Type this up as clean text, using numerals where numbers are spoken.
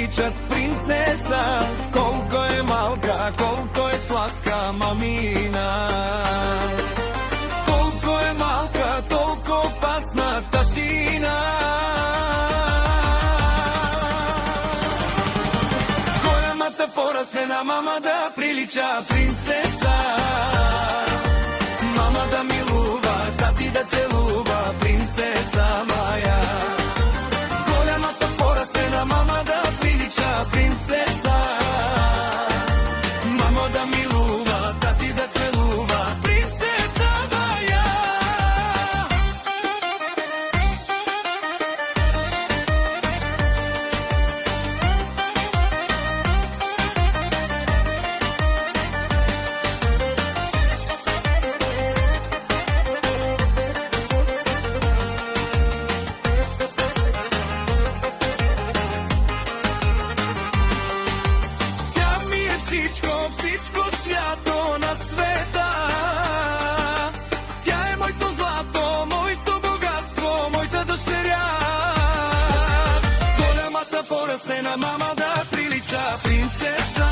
pričat princesa, koliko je malka, koliko je slatka mamina. Koliko je malka, toliko opasna tatina. Koja mata porastena mama da priliča princesa. Mama da miluva, tati da celuva, princesa moja. Koja mata porastena mama da priliča princesa. Mamo da miluva, tati da celuva, princesa moja. Всичко свято на света. Тя е моето злато, моето богатство, моята дъщеря. Голямата порастена мама да прилича принцеса.